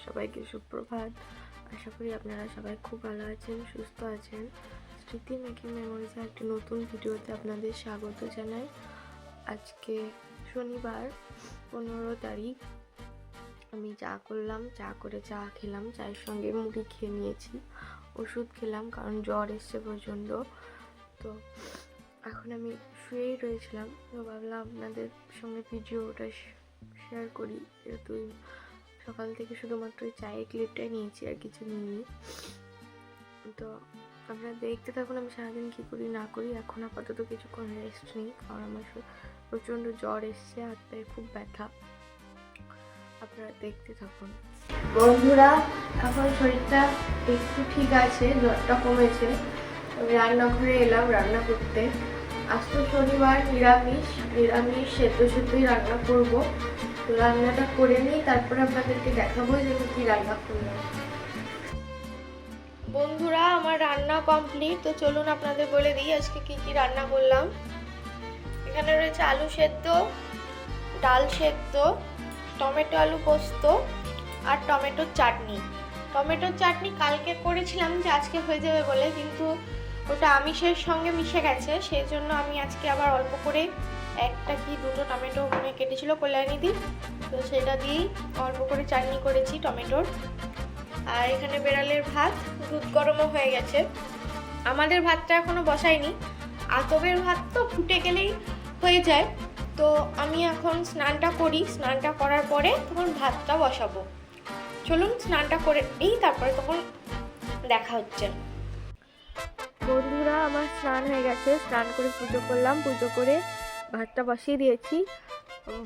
সবাইকে সুপ্রভাত। আশা করি আপনারা সবাই খুব ভালো আছেন, সুস্থ আছেন। স্মৃতি মেকিং মেমোরিজের একটি নতুন ভিডিওতে আপনাদের স্বাগত জানাই। আজকে শনিবার 15 তারিখ। আমি চা করলাম, চা করে চা খেলাম, চায়ের সঙ্গে মুড়ি খেয়ে নিয়েছি, ওষুধ খেলাম কারণ জ্বর এসছে প্রচণ্ড। তো এখন আমি শুয়েই রয়েছিলাম, তো ভাবলাম আপনাদের সঙ্গে ভিডিওটা শেয়ার করি, যেহেতু সকাল থেকে শুধুমাত্র চায়ের ক্লিপটাই নিয়েছি, আর কিছু নিইনি। তো আপনারা দেখতে থাকুন আমি সারাদিন কী করি না করি। এখন আপাতত কিছুক্ষণ রেস্ট নিই, কারণ আমার প্রচণ্ড জ্বর এসছে, হাত পায়ে খুব ব্যথা। আপনারা দেখতে থাকুন বন্ধুরা। এখন শরীরটা একটু ঠিক আছে, জ্বরটা কমেছে। আমি রান্নাঘরে এলাম রান্না করতে। আজ তো শনিবার, নিরামিষ সেদ্ধই রান্না করব। তো রান্নাটা করে নিই, তারপরে আপনাদেরকে দেখাবো যে আমি কী রান্না করলাম। বন্ধুরা, আমার রান্না কমপ্লিট। তো চলুন আপনাদের বলে দিই আজকে কি কি রান্না করলাম। এখানে রয়েছে আলু সেদ্ধ, ডাল সেদ্ধ, টমেটো আলু পোস্ত আর টমেটোর চাটনি। টমেটোর চাটনি কালকে করেছিলাম যে আজকে হয়ে যাবে বলে, কিন্তু ওটা আমিষের সঙ্গে মিশে গেছে, সেই জন্য আমি আজকে আবার অল্প করে একটা কি দুটো টমেটো মনে কেটেছিল কল্যাণী দি, তো সেটা দিয়েই অল্প করে চাটনি করেছি টমেটোর। আর এখানে বেড়ালের ভাত, দুধ গরমও হয়ে গেছে। আমাদের ভাতটা এখনো বসাইনি, আতবের ভাত তো ফুটে গেলেই হয়ে যায়। তো আমি এখন স্নানটা করি, স্নানটা করার পরে তখন ভাতটা বসাবো। চলুন স্নানটা করে নিই, তারপরে তখন দেখা হচ্ছে। বন্ধুরা, আমার স্নান হয়ে গেছে, স্নান করে পুজো করলাম, পুজো করে ভাতটা বসিয়ে দিয়েছি।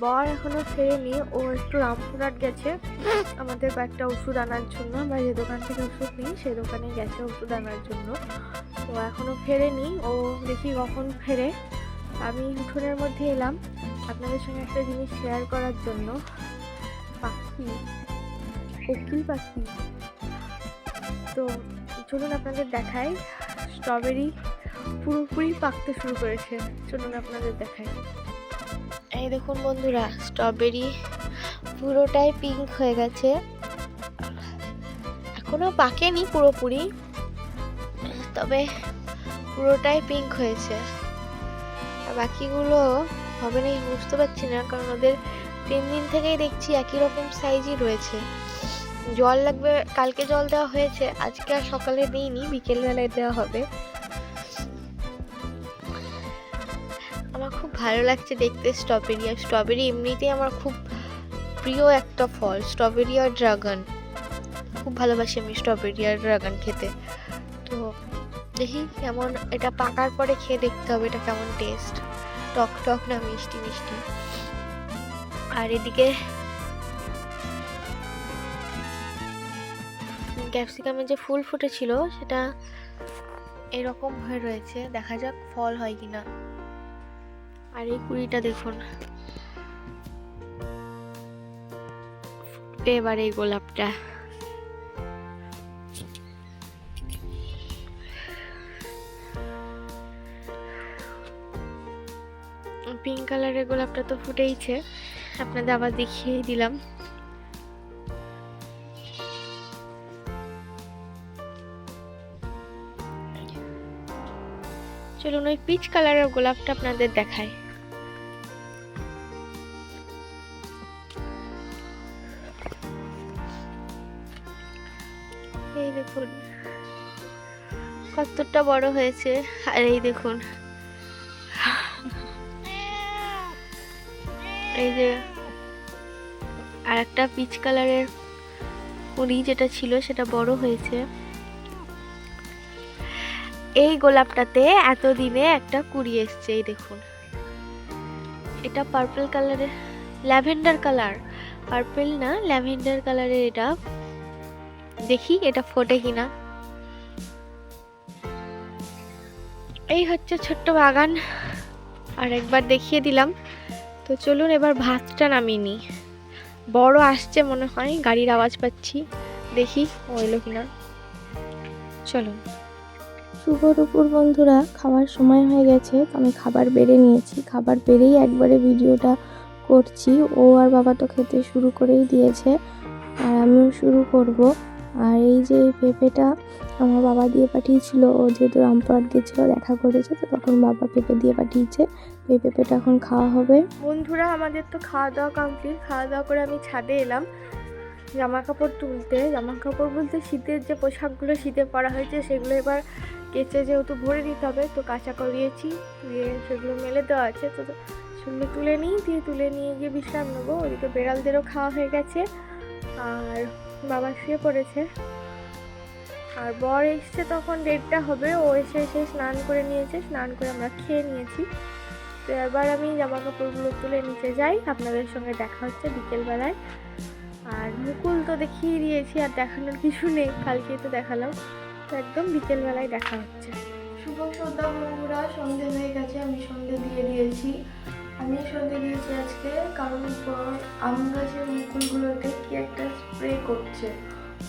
বর এখনো ফেরেনি, ও একটু রামপুরহাট গেছে আমাদের কয়েকটা ওষুধ আনার জন্য। আমরা যে দোকান থেকে ওষুধ নিই সেই দোকানে গেছে ওষুধ আনার জন্য। তো এখনো ফেরেনি, ও দেখি কখন ফেরে। আমি উঠোনের মধ্যে এলাম আপনাদের সঙ্গে একটা জিনিস শেয়ার করার জন্য। পাখি, কোকিল পাখি। তো চলুন আপনাদের দেখাই। স্ট্রবেরি পুরোপুরি পাকতে শুরু করেছে, চলুন আপনাদের দেখাই। এই দেখুন বন্ধুরা, স্ট্রবেরি পুরোটাই পিঙ্ক হয়ে গেছে, এখনো পাকেনি পুরোপুরি, তবে পুরোটাই পিঙ্ক হয়েছে। আর বাকিগুলো হবে না বুঝতে পারছি না, কারণ ওদের 3 দিন থেকেই দেখছি একই রকম সাইজই রয়েছে। জল লাগবে, কালকে জল দেওয়া হয়েছে, আজকে আর সকালে দিইনি, বিকেলবেলায় দেওয়া হবে। আমার খুব ভালো লাগছে দেখতে স্ট্রবেরি। আর স্ট্রবেরি এমনিতেই আমার খুব প্রিয় একটা ফল, স্ট্রবেরি আর ড্রাগন। খুব ভালোবাসি আমি স্ট্রবেরি আর ড্রাগন খেতে। তো দেখি কেমন, এটা পাকার পরে খেয়ে দেখতে হবে এটা কেমন টেস্ট, টক টক না মিষ্টি মিষ্টি। আর এদিকে ক্যাপসিকামে যে ফুল ফুটেছিল সেটা এরকম হয়ে রয়েছে, দেখা যাক ফল হয় কিনা। আর এই কুড়িটা দেখুন, এবার এই গোলাপটা পিঙ্ক কালারের গোলাপটা তো ফুটেইছে, আপনাদের আবার দেখিয়ে দিলাম। চলুন ওই পিচ কালারের গোলাপটা আপনাদের দেখায়। এই দেখুন কতটা বড় হয়েছে। আর এই দেখুন, এই যে আর একটা পিচ কালারের কুড়ি যেটা ছিল সেটা বড় হয়েছে। এই গোলাপটাতে এতদিনে একটা কুড়ি এসছে, এই দেখুন। এটা পার্পল কালারের, ল্যাভেন্ডার কালার, পার্পল না ল্যাভেন্ডার কালারের। এটা দেখি এটা ফোটে কিনা। এই হচ্ছে ছোট্ট বাগান, আর একবার দেখিয়ে দিলাম। তো চলুন এবার ভাতটা নামিয়ে নিই। বড় আসছে মনে হয়, গাড়ির আওয়াজ পাচ্ছি, দেখি ও এলো কিনা। চলুন। শুভ দুপুর বন্ধুরা, খাওয়ার সময় হয়ে গেছে, তো আমি খাবার বেড়ে নিয়েছি। খাবার বেড়েই একবারে ভিডিওটা করছি। ও আর বাবা তো খেতে শুরু করেই দিয়েছে। আর আমিও শুরু করব। আর এই যে এই পেঁপেটা আমার বাবা দিয়ে পাঠিয়েছিল, ও যেহেতু রামপুরহাট গেছিলো দেখা করেছে, তো তখন বাবা পেঁপে দিয়ে পাঠিয়েছে। এই পেঁপেটা এখন খাওয়া হবে। বন্ধুরা আমাদের তো খাওয়া দাওয়া কমপ্লিট। খাওয়া দাওয়া করে আমি ছাদে এলাম জামা কাপড় তুলতে। জামা কাপড় বলতে শীতের যে পোশাকগুলো শীতে পরা হয়েছে সেগুলো এবার কেচে যেহেতু ভরে দিতে হবে, তো কাঁচা করিয়েছি, দিয়ে সেগুলো মেলে দেওয়া আছে, তো সেগুলো তুলে নিই, দিয়ে তুলে নিয়ে গিয়ে বিশ্রাম নেবো। ওদিকে বেড়ালদেরও খাওয়া হয়ে গেছে আর বাবা শুয়ে পড়েছে। আর বর এসছে তখন 1:30টা হবে, ও এসে স্নান করে নিয়েছে, স্নান করে আমরা খেয়ে নিয়েছি। তো এবার আমি জামা কাপড়গুলো তুলে নিচে যাই, আপনাদের সঙ্গে দেখা হচ্ছে বিকেলবেলায়। আর মুকুল তো দেখিয়ে দিয়েছি, আর দেখানোর কিছু নেই, কালকেই তো দেখালাম। তো একদম বিকেলবেলায় দেখা হচ্ছে। শুভ সন্ধ্যা বন্ধুরা, সন্ধে হয়ে গেছে, আমি সন্ধে দিয়ে দিয়েছি। আমি সন্ধে দিয়েছি আজকে কারণ আম গাছের মুকুলগুলোতে কি একটা স্প্রে করছে,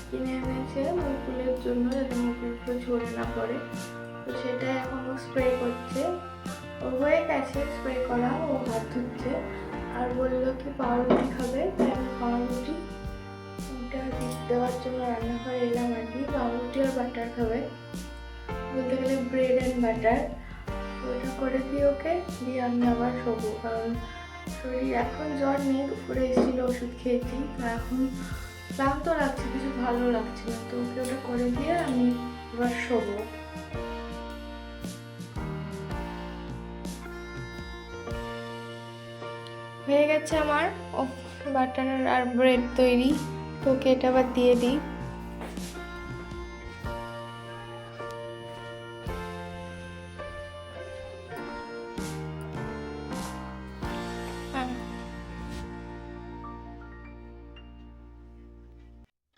কিনে এনেছে মুকুলের জন্য, যাতে মুকুলগুলো ঝরে না পড়ে। তো সেটা এখন ও স্প্রে করছে। ও হয়ে গেছে স্প্রে করা, ও হাত ধুচ্ছে। আর বললো কি পাউরুটি খাবে, তাই আমি পাউরুটি দেওয়ার জন্য রান্নাঘরে এলাম আর কি। পাউরুটি আর বাটার খাবে, বলতে গেলে ব্রেড অ্যান্ড বাটার। ওটা করে দিই ওকে, দিয়ে আমি আবার শোবো, কারণ শরীর এখন জ্বর নেই, দুপুরে এসেছিল ওষুধ খেয়েছি, তো এখন ক্লান্ত লাগছে, কিছু ভালো লাগছে না। তো ওকে ওটা করে দিয়ে আমি এবার শোবো। হয়ে গেছে আমার বাটার আর ব্রেড তৈরি, তোকে এটা আবার দিয়ে দিই।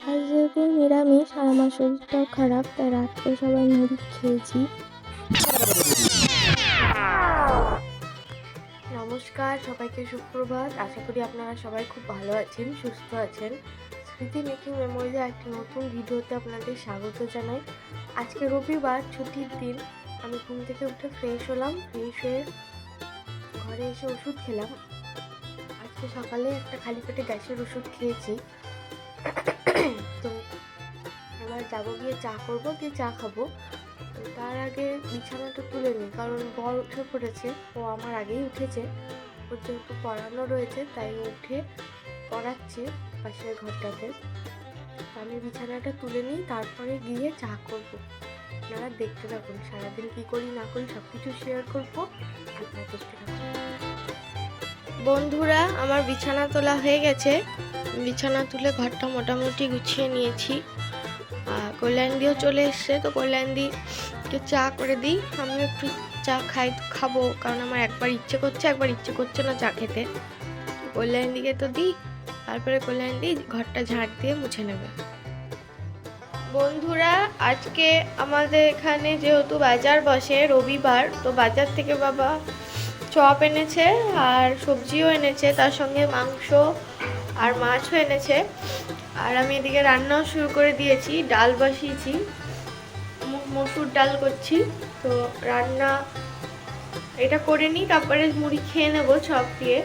আর যেহেতু নিরামিষ আর আমার শরীরটাও খারাপ, তাই রাত্রে সবাই মুড়ি খেয়েছি। নমস্কার সবাইকে, সুপ্রভাত। আশা করি আপনারা সবাই খুব ভালো আছেন, সুস্থ আছেন। স্মৃতি মেকিং মেমোরিজে একটি নতুন ভিডিওতে আপনাদের স্বাগত জানাই। আজকে রবিবার, ছুটির দিন। আমি ঘুম থেকে উঠে ফ্রেশ হলাম, ফ্রেশ হয়ে ঘরে এসে ওষুধ খেলাম। আজকে সকালে একটা খালি পেটে গ্যাসের ওষুধ খেয়েছি। তো এবার যাবো, গিয়ে চা করবো, দিয়ে চা খাবো। তার আগে বিছানাটা তুলে নিই, কারণ বর উঠে পড়েছে, ও আমার আগেই উঠেছে। ওর যেহেতু পড়ানো রয়েছে, তাই উঠে পড়াচ্ছে পাশের ঘরটাতে। আমি বিছানাটা তুলে নিই, তারপরে গিয়ে চা করবো। আপনারা দেখতে থাকুন, সারাদিন কী করি না করি সব কিছু শেয়ার করবো, আপনারা দেখতে থাকুন। বন্ধুরা, আমার বিছানা তোলা হয়ে গেছে। বিছানা তুলে ঘরটা মোটামুটি গুছিয়ে নিয়েছি। কল্যাণদিও চলে এসছে, তো কল্যাণদিকে চা করে দিই। আমি একটু চা খাবো, কারণ আমার একবার ইচ্ছে করছে, একবার ইচ্ছে করছে না চা খেতে। কল্যাণদিকে তো দিই, তারপরে কল্যাণদি ঘরটা ঝাড় দিয়ে মুছে নেবে। বন্ধুরা, আজকে আমাদের এখানে যেহেতু বাজার বসে রবিবার, তো বাজার থেকে বাবা চপ এনেছে আর সবজিও এনেছে, তার সঙ্গে মাংস আর মাছও এনেছে। আর আমি এদিকে রান্নাও শুরু করে দিয়েছি, ডাল বসিয়েছি, মসুর ডাল করছি। তো রান্না এটা করে নিই, তারপরে মুড়ি খেয়ে নেবো চপ দিয়ে।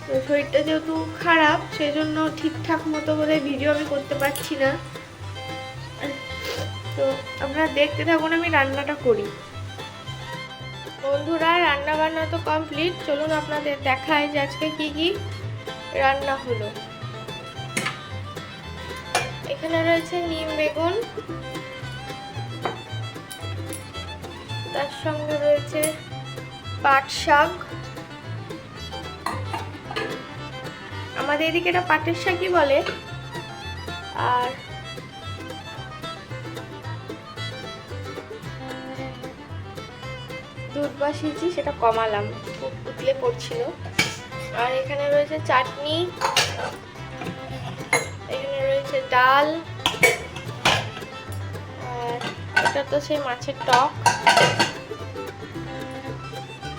তো শরীরটা যেহেতু খারাপ, সেজন্য ঠিকঠাক মতো বোধহয় ভিডিও আমি করতে পারছি না। তো আপনারা দেখতে থাকুন, আমি রান্নাটা করি। বন্ধুরা, রান্না বান্না তো কমপ্লিট, চলুন আপনাদের দেখায় যে আজকে কি কি রান্না হলো। এখানে রয়েছে নিম বেগুন, তার সঙ্গে রয়েছে পাট শাক। আমাদের এদিকে এটা পাটের শাকই বলে। আর দুধ বসিয়েছি, সেটা কমালাম, খুব উতলে পড়ছিল। আর এখানে রয়েছে চাটনি, এখানে রয়েছে ডাল, আর এটা তো সেই মাছের টক।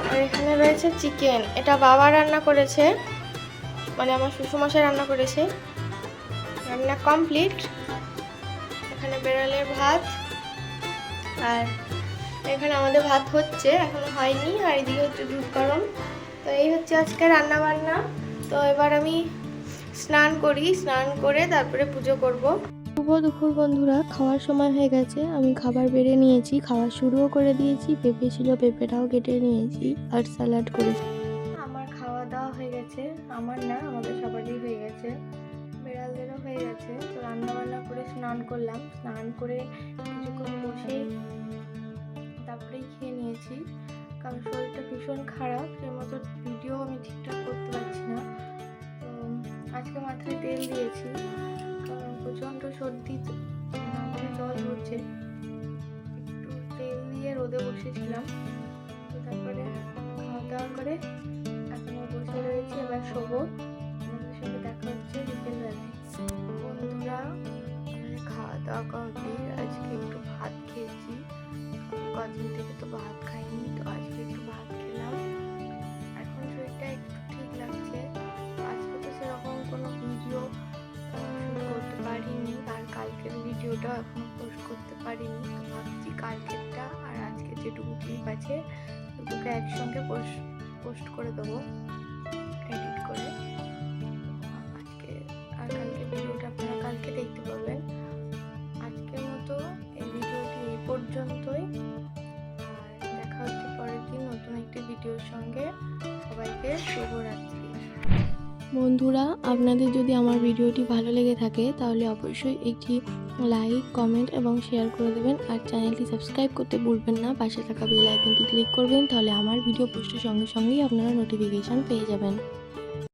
আর এখানে রয়েছে চিকেন, এটা বাবা রান্না করেছে, মানে আমার শ্বশুরমশাই রান্না করেছে। রান্না কমপ্লিট। এখানে বেড়ালের ভাত, আর এখানে আমাদের ভাত হচ্ছে, এখনো হয়নি। আর এদিকে হচ্ছে দুধ গরম। তো এই হচ্ছে আজকে রান্না বান্না। তো এবার আমি স্নান করি, স্নান করে তারপরে পুজো করব। শুভ দুপুর বন্ধুরা, খাওয়ার সময় হয়ে গেছে। আমি খাবার বেড়ে নিয়েছি, খাওয়া শুরুও করে দিয়েছি। পেঁপে ছিল, পেঁপেটাও কেটে নিয়েছি আর স্যালাড করেছি। আমার খাওয়া দাওয়া হয়ে গেছে, আমার না আমাদের সবারই হয়ে গেছে, বেড়ালদেরও হয়ে গেছে। তো রান্না বান্না করে স্নান করলাম, স্নান করে কিছুক্ষণ বসেই তারপরেই খেয়ে নিয়েছি, কারণ শরীরটা ভীষণ খারাপ, সেই মতো ভিডিও আমি ঠিকঠাক করতে পারছি না। তো আজকে মাথায় তেল দিয়েছি, কারণ প্রচণ্ড সর্দি, নাকে জল ঝরছে। একটু তেল দিয়ে রোদে বসেছিলাম। তো তারপরে খাওয়া দাওয়া করে এখনো বসে রয়েছি, এবার শোবো। আপনাদের সঙ্গে দেখা হচ্ছে বিকেলবেলায়। বন্ধুরা, আমাদের খাওয়া দাওয়া কমপ্লিট। আজকে একটু ভাত খেয়েছি, কদিন থেকে তো ভাত খাইনি, তো আজকে একটু ভাত খেলাম। এখন শরীরটা একটু ঠিক লাগছে। আজকে তো সেরকম কোনো ভিডিও শুট করতে পারিনি, আর কালকের ভিডিওটা এখনো পোস্ট করতে পারিনি। তো ভাবছি কালকেরটা আর আজকে যেটুকু ক্লিপ আছে দুটোকে একসঙ্গে পোস্ট করে দেবো, এডিট করে। আজকে আর কালকে ভিডিওটা আপনারা কালকে দেখতে পাবেন। আজকের মতো এই ভিডিওটি এই পর্যন্তই, আর দেখা হচ্ছে পরের দিন নতুন একটি ভিডিওর সঙ্গে। সবাইকে শুভরাত্রি। বন্ধুরা, আপনাদের যদি আমার ভিডিওটি ভালো লেগে থাকে তাহলে অবশ্যই একটি লাইক, কমেন্ট এবং শেয়ার করে দেবেন। আর চ্যানেলটি সাবস্ক্রাইব করতে ভুলবেন না। পাশে থাকা বেল আইকনটি ক্লিক করবেন, তাহলে আমার ভিডিও পোস্টের সঙ্গে সঙ্গেই আপনারা নোটিফিকেশান পেয়ে যাবেন।